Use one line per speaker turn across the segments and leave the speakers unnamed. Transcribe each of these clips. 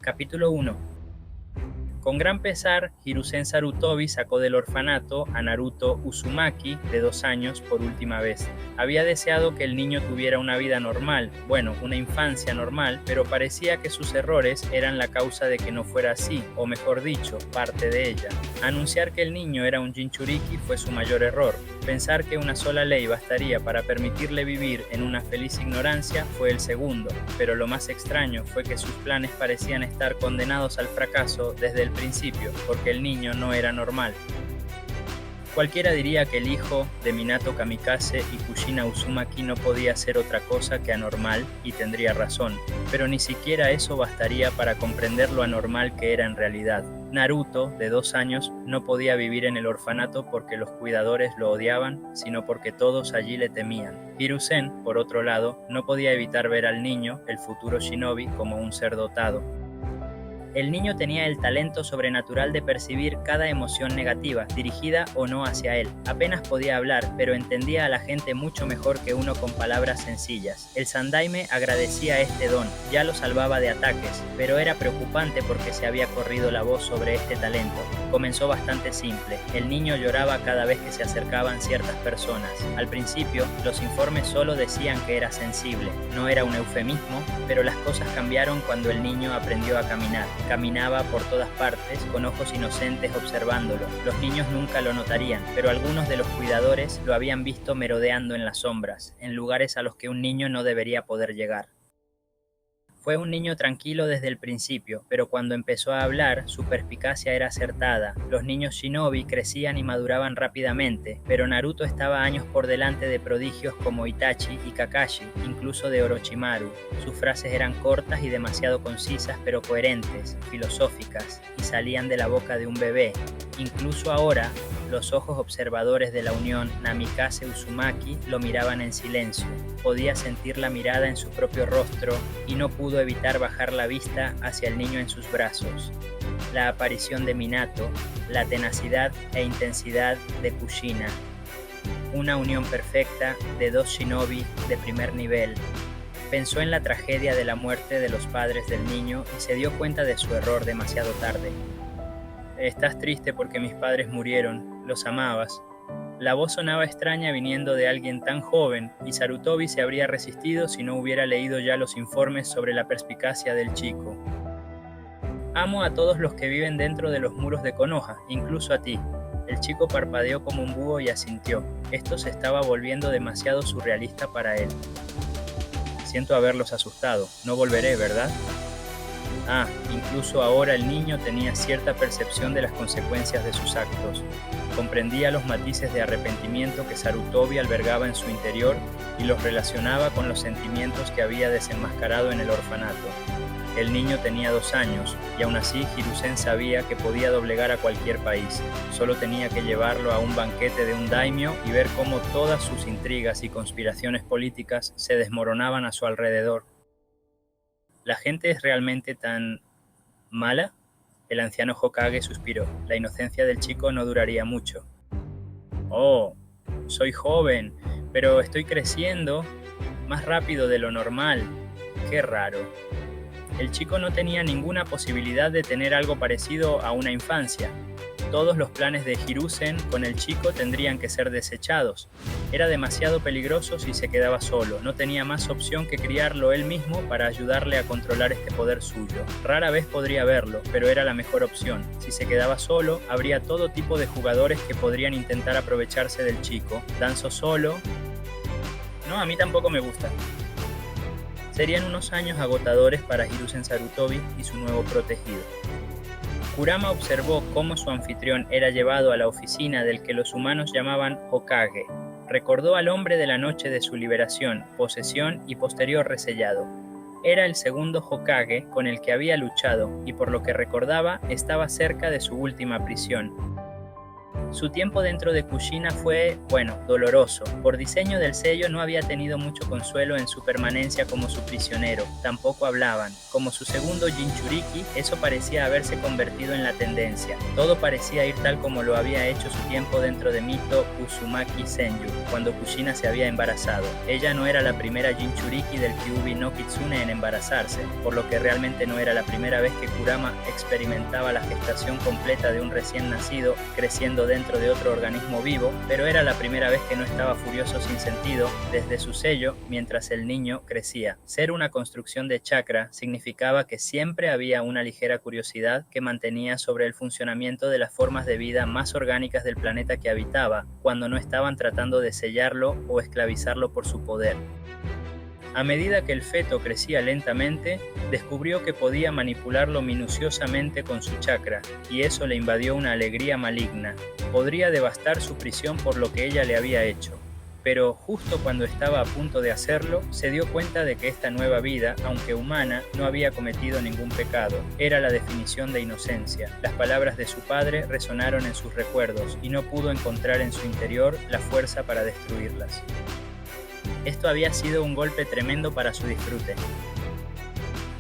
Capítulo 1. Con gran pesar, Hiruzen Sarutobi sacó del orfanato a Naruto Uzumaki, de 2 años, por última vez. Había deseado que el niño tuviera una vida normal, una infancia normal, pero parecía que sus errores eran la causa de que no fuera así, o mejor dicho, parte de ella. Anunciar que el niño era un Jinchuriki fue su mayor error. Pensar que una sola ley bastaría para permitirle vivir en una feliz ignorancia fue el segundo, pero lo más extraño fue que sus planes parecían estar condenados al fracaso desde el principio, porque el niño no era normal. Cualquiera diría que el hijo de Minato Kamikaze y Kushina Uzumaki no podía ser otra cosa que anormal, y tendría razón, pero ni siquiera eso bastaría para comprender lo anormal que era en realidad. Naruto, de 2 años, no podía vivir en el orfanato porque los cuidadores lo odiaban, sino porque todos allí le temían. Hiruzen, por otro lado, no podía evitar ver al niño, el futuro shinobi, como un ser dotado. El niño tenía el talento sobrenatural de percibir cada emoción negativa, dirigida o no hacia él. Apenas podía hablar, pero entendía a la gente mucho mejor que uno con palabras sencillas. El Sandaime agradecía este don, ya lo salvaba de ataques, pero era preocupante porque se había corrido la voz sobre este talento. Comenzó bastante simple. El niño lloraba cada vez que se acercaban ciertas personas. Al principio, los informes solo decían que era sensible. No era un eufemismo, pero las cosas cambiaron cuando el niño aprendió a caminar. Caminaba por todas partes, con ojos inocentes observándolo. Los niños nunca lo notarían, pero algunos de los cuidadores lo habían visto merodeando en las sombras, en lugares a los que un niño no debería poder llegar. Fue un niño tranquilo desde el principio, pero cuando empezó a hablar, su perspicacia era acertada. Los niños shinobi crecían y maduraban rápidamente, pero Naruto estaba años por delante de prodigios como Itachi y Kakashi, incluso de Orochimaru. Sus frases eran cortas y demasiado concisas, pero coherentes, filosóficas, y salían de la boca de un bebé. Incluso ahora, los ojos observadores de la unión Namikaze-Uzumaki lo miraban en silencio. Podía sentir la mirada en su propio rostro y no pudo evitar bajar la vista hacia el niño en sus brazos. La aparición de Minato, la tenacidad e intensidad de Kushina. Una unión perfecta de 2 shinobi de primer nivel. Pensó en la tragedia de la muerte de los padres del niño y se dio cuenta de su error demasiado tarde. Estás triste porque mis padres murieron, los amabas. La voz sonaba extraña viniendo de alguien tan joven, y Sarutobi se habría resistido si no hubiera leído ya los informes sobre la perspicacia del chico. Amo a todos los que viven dentro de los muros de Konoha, incluso a ti. El chico parpadeó como un búho y asintió. Esto se estaba volviendo demasiado surrealista para él. Siento haberlos asustado. No volveré, ¿verdad? Incluso ahora el niño tenía cierta percepción de las consecuencias de sus actos. Comprendía los matices de arrepentimiento que Sarutobi albergaba en su interior y los relacionaba con los sentimientos que había desenmascarado en el orfanato. El niño tenía 2 años y aún así Hiruzen sabía que podía doblegar a cualquier país. Solo tenía que llevarlo a un banquete de un daimyo y ver cómo todas sus intrigas y conspiraciones políticas se desmoronaban a su alrededor. ¿La gente es realmente tan mala? El anciano Hokage suspiró. La inocencia del chico no duraría mucho. Oh, soy joven, pero estoy creciendo más rápido de lo normal. Qué raro. El chico no tenía ninguna posibilidad de tener algo parecido a una infancia. Todos los planes de Hiruzen con el chico tendrían que ser desechados. Era demasiado peligroso si se quedaba solo. No tenía más opción que criarlo él mismo para ayudarle a controlar este poder suyo. Rara vez podría verlo, pero era la mejor opción. Si se quedaba solo, habría todo tipo de jugadores que podrían intentar aprovecharse del chico. Danzo solo. No, a mí tampoco me gusta. Serían unos años agotadores para Hiruzen Sarutobi y su nuevo protegido. Kurama observó cómo su anfitrión era llevado a la oficina del que los humanos llamaban Hokage. Recordó al hombre de la noche de su liberación, posesión y posterior resellado. Era el segundo Hokage con el que había luchado y por lo que recordaba estaba cerca de su última prisión. Su tiempo dentro de Kushina fue, doloroso. Por diseño del sello no había tenido mucho consuelo en su permanencia como su prisionero. Tampoco hablaban. Como su segundo Jinchuriki, eso parecía haberse convertido en la tendencia. Todo parecía ir tal como lo había hecho su tiempo dentro de Mito Uzumaki Senju, cuando Kushina se había embarazado. Ella no era la primera Jinchuriki del Kyuubi no Kitsune en embarazarse, por lo que realmente no era la primera vez que Kurama experimentaba la gestación completa de un recién nacido creciendo dentro de otro organismo vivo, pero era la primera vez que no estaba furioso sin sentido desde su sello mientras el niño crecía. Ser una construcción de chakra significaba que siempre había una ligera curiosidad que mantenía sobre el funcionamiento de las formas de vida más orgánicas del planeta que habitaba, cuando no estaban tratando de sellarlo o esclavizarlo por su poder. A medida que el feto crecía lentamente, descubrió que podía manipularlo minuciosamente con su chakra, y eso le invadió una alegría maligna. Podría devastar su prisión por lo que ella le había hecho. Pero justo cuando estaba a punto de hacerlo, se dio cuenta de que esta nueva vida, aunque humana, no había cometido ningún pecado. Era la definición de inocencia. Las palabras de su padre resonaron en sus recuerdos, y no pudo encontrar en su interior la fuerza para destruirlas. Esto había sido un golpe tremendo para su disfrute.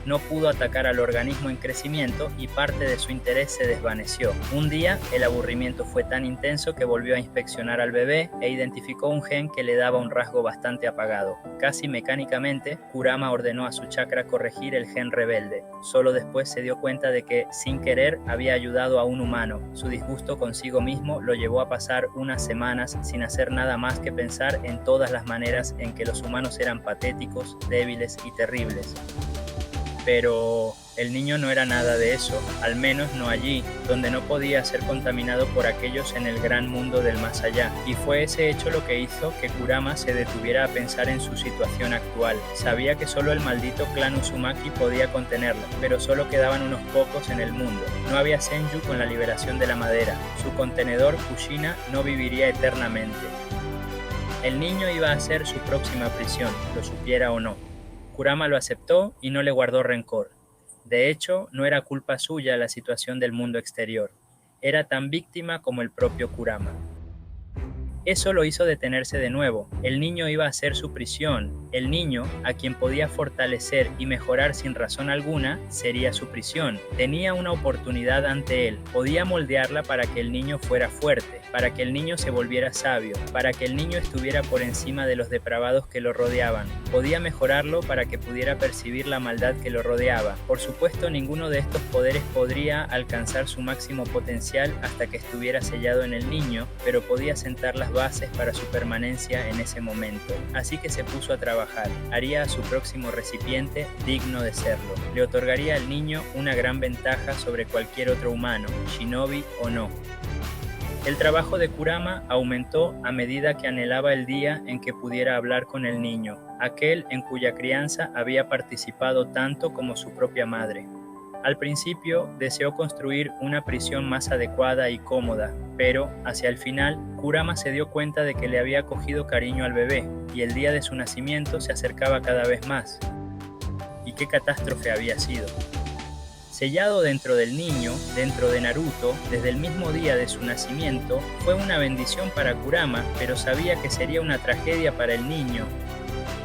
No pudo atacar al organismo en crecimiento y parte de su interés se desvaneció. Un día, el aburrimiento fue tan intenso que volvió a inspeccionar al bebé e identificó un gen que le daba un rasgo bastante apagado. Casi mecánicamente, Kurama ordenó a su chakra corregir el gen rebelde. Solo después se dio cuenta de que, sin querer, había ayudado a un humano. Su disgusto consigo mismo lo llevó a pasar unas semanas sin hacer nada más que pensar en todas las maneras en que los humanos eran patéticos, débiles y terribles. Pero el niño no era nada de eso, al menos no allí, donde no podía ser contaminado por aquellos en el gran mundo del más allá. Y fue ese hecho lo que hizo que Kurama se detuviera a pensar en su situación actual. Sabía que solo el maldito clan Uzumaki podía contenerlo, pero solo quedaban unos pocos en el mundo. No había Senju con la liberación de la madera. Su contenedor, Kushina, no viviría eternamente. El niño iba a ser su próxima prisión, lo supiera o no. Kurama lo aceptó y no le guardó rencor. De hecho, no era culpa suya la situación del mundo exterior. Era tan víctima como el propio Kurama. Eso lo hizo detenerse de nuevo. El niño iba a ser su prisión. El niño, a quien podía fortalecer y mejorar sin razón alguna, sería su prisión. Tenía una oportunidad ante él. Podía moldearla para que el niño fuera fuerte, para que el niño se volviera sabio, para que el niño estuviera por encima de los depravados que lo rodeaban. Podía mejorarlo para que pudiera percibir la maldad que lo rodeaba. Por supuesto, ninguno de estos poderes podría alcanzar su máximo potencial hasta que estuviera sellado en el niño, pero podía sentar las bases para su permanencia en ese momento. Así que se puso a trabajar. Haría a su próximo recipiente digno de serlo. Le otorgaría al niño una gran ventaja sobre cualquier otro humano, shinobi o no. El trabajo de Kurama aumentó a medida que anhelaba el día en que pudiera hablar con el niño, aquel en cuya crianza había participado tanto como su propia madre. Al principio deseó construir una prisión más adecuada y cómoda, pero hacia el final Kurama se dio cuenta de que le había cogido cariño al bebé y el día de su nacimiento se acercaba cada vez más. ¿Y qué catástrofe había sido? Sellado dentro del niño, dentro de Naruto, desde el mismo día de su nacimiento, fue una bendición para Kurama, pero sabía que sería una tragedia para el niño.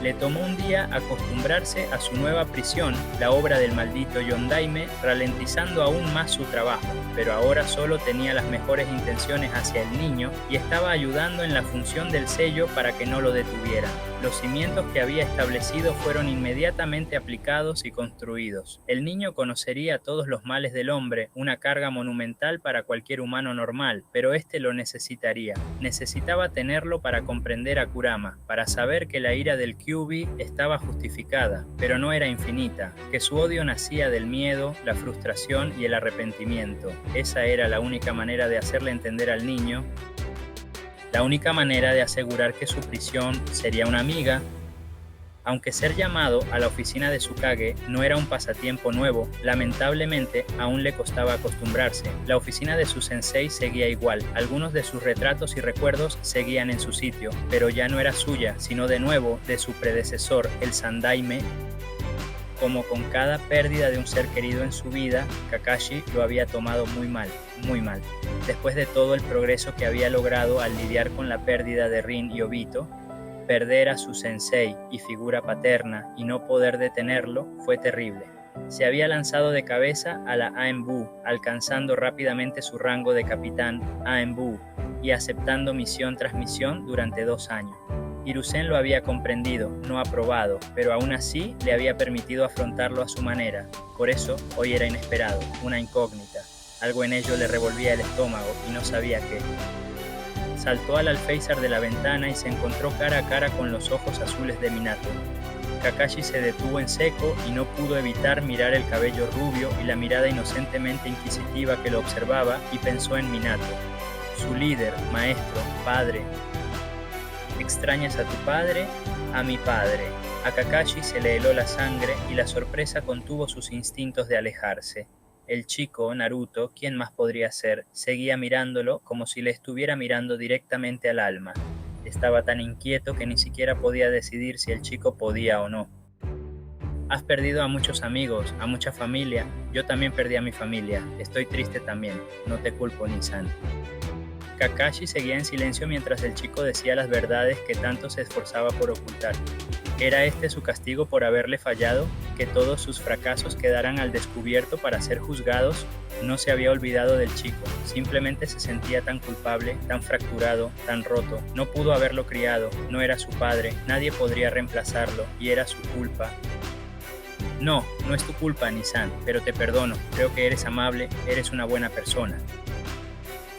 Le tomó un día acostumbrarse a su nueva prisión, la obra del maldito Yondaime, ralentizando aún más su trabajo, pero ahora solo tenía las mejores intenciones hacia el niño y estaba ayudando en la función del sello para que no lo detuvieran. Los cimientos que había establecido fueron inmediatamente aplicados y construidos. El niño conocería todos los males del hombre, una carga monumental para cualquier humano normal, pero este lo necesitaría. Necesitaba tenerlo para comprender a Kurama, para saber que la ira del Kyuubi estaba justificada, pero no era infinita, que su odio nacía del miedo, la frustración y el arrepentimiento. Esa era la única manera de hacerle entender al niño, la única manera de asegurar que su prisión sería una amiga. Aunque ser llamado a la oficina de Tsukage no era un pasatiempo nuevo, lamentablemente aún le costaba acostumbrarse. La oficina de su sensei seguía igual, algunos de sus retratos y recuerdos seguían en su sitio, pero ya no era suya, sino de nuevo de su predecesor, el Sandaime. Como con cada pérdida de un ser querido en su vida, Kakashi lo había tomado muy mal, muy mal. Después de todo el progreso que había logrado al lidiar con la pérdida de Rin y Obito, perder a su sensei y figura paterna y no poder detenerlo fue terrible. Se había lanzado de cabeza a la AENBU, alcanzando rápidamente su rango de capitán AENBU y aceptando misión tras misión durante 2 años. Hiruzen lo había comprendido, no aprobado, pero aún así le había permitido afrontarlo a su manera. Por eso, hoy era inesperado, una incógnita. Algo en ello le revolvía el estómago y no sabía qué. Saltó al alféizar de la ventana y se encontró cara a cara con los ojos azules de Minato. Kakashi se detuvo en seco y no pudo evitar mirar el cabello rubio y la mirada inocentemente inquisitiva que lo observaba y pensó en Minato, su líder, maestro, padre. ¿Extrañas a tu padre? A mi padre. A Kakashi se le heló la sangre y la sorpresa contuvo sus instintos de alejarse. El chico, Naruto, ¿quién más podría ser? Seguía mirándolo como si le estuviera mirando directamente al alma. Estaba tan inquieto que ni siquiera podía decidir si el chico podía o no. Has perdido a muchos amigos, a mucha familia. Yo también perdí a mi familia. Estoy triste también. No te culpo, Nissan. Kakashi seguía en silencio mientras el chico decía las verdades que tanto se esforzaba por ocultar. ¿Era este su castigo por haberle fallado? ¿Que todos sus fracasos quedaran al descubierto para ser juzgados? No se había olvidado del chico, simplemente se sentía tan culpable, tan fracturado, tan roto. No pudo haberlo criado, no era su padre, nadie podría reemplazarlo, y era su culpa. No, no es tu culpa, Nissan, pero te perdono, creo que eres amable, eres una buena persona.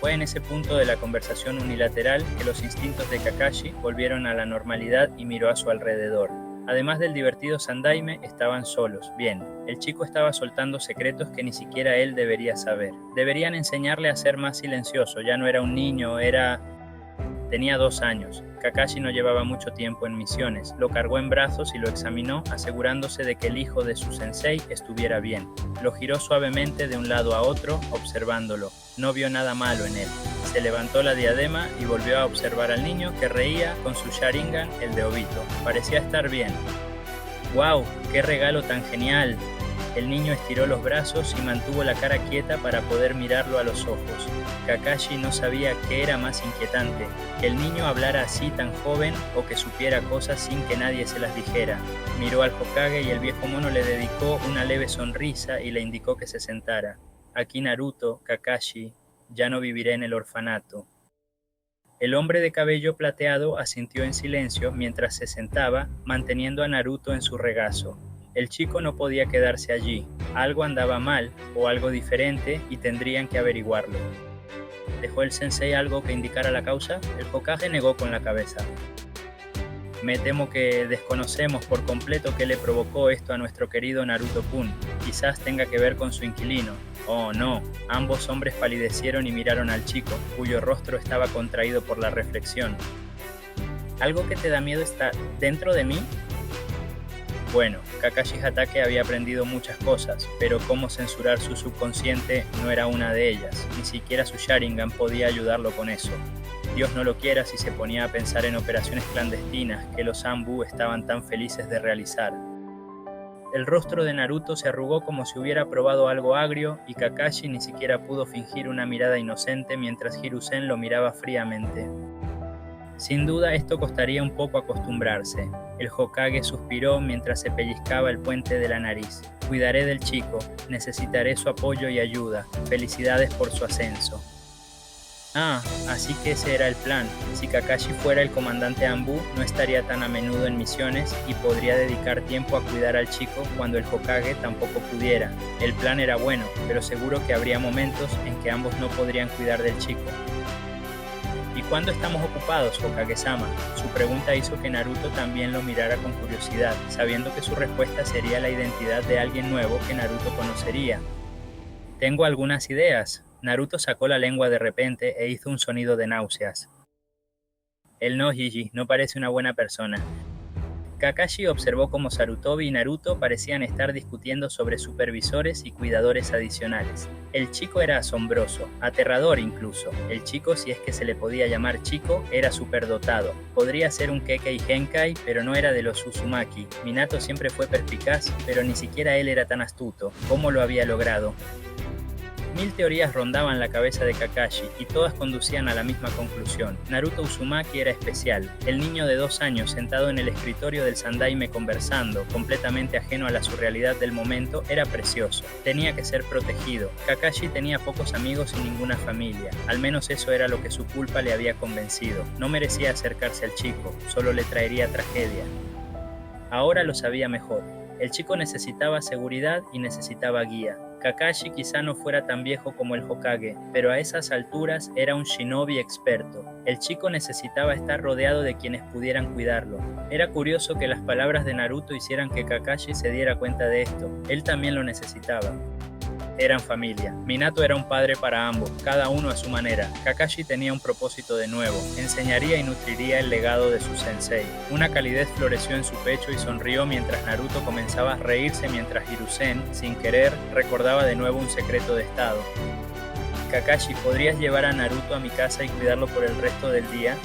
Fue en ese punto de la conversación unilateral que los instintos de Kakashi volvieron a la normalidad y miró a su alrededor. Además del divertido Sandaime, estaban solos. Bien, el chico estaba soltando secretos que ni siquiera él debería saber. Deberían enseñarle a ser más silencioso, ya no era un niño, Tenía 2 años. Kakashi no llevaba mucho tiempo en misiones. Lo cargó en brazos y lo examinó, asegurándose de que el hijo de su sensei estuviera bien. Lo giró suavemente de un lado a otro, observándolo. No vio nada malo en él. Se levantó la diadema y volvió a observar al niño que reía con su Sharingan, el de Obito. Parecía estar bien. ¡Wow! ¡Qué regalo tan genial! El niño estiró los brazos y mantuvo la cara quieta para poder mirarlo a los ojos. Kakashi no sabía qué era más inquietante, que el niño hablara así tan joven o que supiera cosas sin que nadie se las dijera. Miró al Hokage y el viejo mono le dedicó una leve sonrisa y le indicó que se sentara. Aquí Naruto, Kakashi, ya no viviré en el orfanato. El hombre de cabello plateado asintió en silencio mientras se sentaba, manteniendo a Naruto en su regazo. El chico no podía quedarse allí, algo andaba mal o algo diferente y tendrían que averiguarlo. ¿Dejó el sensei algo que indicara la causa? El Hokage negó con la cabeza. Me temo que desconocemos por completo qué le provocó esto a nuestro querido Naruto-kun. Quizás tenga que ver con su inquilino. Oh no, ambos hombres palidecieron y miraron al chico, cuyo rostro estaba contraído por la reflexión. ¿Algo que te da miedo está dentro de mí? Bueno, Kakashi Hatake había aprendido muchas cosas, pero cómo censurar su subconsciente no era una de ellas, ni siquiera su Sharingan podía ayudarlo con eso. Dios no lo quiera si se ponía a pensar en operaciones clandestinas que los Anbu estaban tan felices de realizar. El rostro de Naruto se arrugó como si hubiera probado algo agrio y Kakashi ni siquiera pudo fingir una mirada inocente mientras Hiruzen lo miraba fríamente. Sin duda esto costaría un poco acostumbrarse. El Hokage suspiró mientras se pellizcaba el puente de la nariz. Cuidaré del chico, necesitaré su apoyo y ayuda. Felicidades por su ascenso. Ah, así que ese era el plan. Si Kakashi fuera el comandante Anbu, no estaría tan a menudo en misiones y podría dedicar tiempo a cuidar al chico cuando el Hokage tampoco pudiera. El plan era bueno, pero seguro que habría momentos en que ambos no podrían cuidar del chico. ¿Y cuándo estamos ocupados, Hokage-sama? Su pregunta hizo que Naruto también lo mirara con curiosidad, sabiendo que su respuesta sería la identidad de alguien nuevo que Naruto conocería. Tengo algunas ideas. Naruto sacó la lengua de repente e hizo un sonido de náuseas. Él no, Gigi, no parece una buena persona. Kakashi observó cómo Sarutobi y Naruto parecían estar discutiendo sobre supervisores y cuidadores adicionales. El chico era asombroso, aterrador incluso. El chico, si es que se le podía llamar chico, era superdotado. Podría ser un Kekkei Genkai, pero no era de los Uzumaki. Minato siempre fue perspicaz, pero ni siquiera él era tan astuto. ¿Cómo lo había logrado? Mil teorías rondaban la cabeza de Kakashi y todas conducían a la misma conclusión. Naruto Uzumaki era especial. El niño de 2 años sentado en el escritorio del Sandaime conversando, completamente ajeno a la surrealidad del momento, era precioso. Tenía que ser protegido. Kakashi tenía pocos amigos y ninguna familia. Al menos eso era lo que su culpa le había convencido. No merecía acercarse al chico, solo le traería tragedia. Ahora lo sabía mejor. El chico necesitaba seguridad y necesitaba guía. Kakashi quizá no fuera tan viejo como el Hokage, pero a esas alturas era un shinobi experto. El chico necesitaba estar rodeado de quienes pudieran cuidarlo. Era curioso que las palabras de Naruto hicieran que Kakashi se diera cuenta de esto. Él también lo necesitaba. Eran familia. Minato era un padre para ambos, cada uno a su manera. Kakashi tenía un propósito de nuevo. Enseñaría y nutriría el legado de su sensei. Una calidez floreció en su pecho y sonrió mientras Naruto comenzaba a reírse mientras Hiruzen, sin querer, recordaba de nuevo un secreto de estado. Kakashi, ¿podrías llevar a Naruto a mi casa y cuidarlo por el resto del día?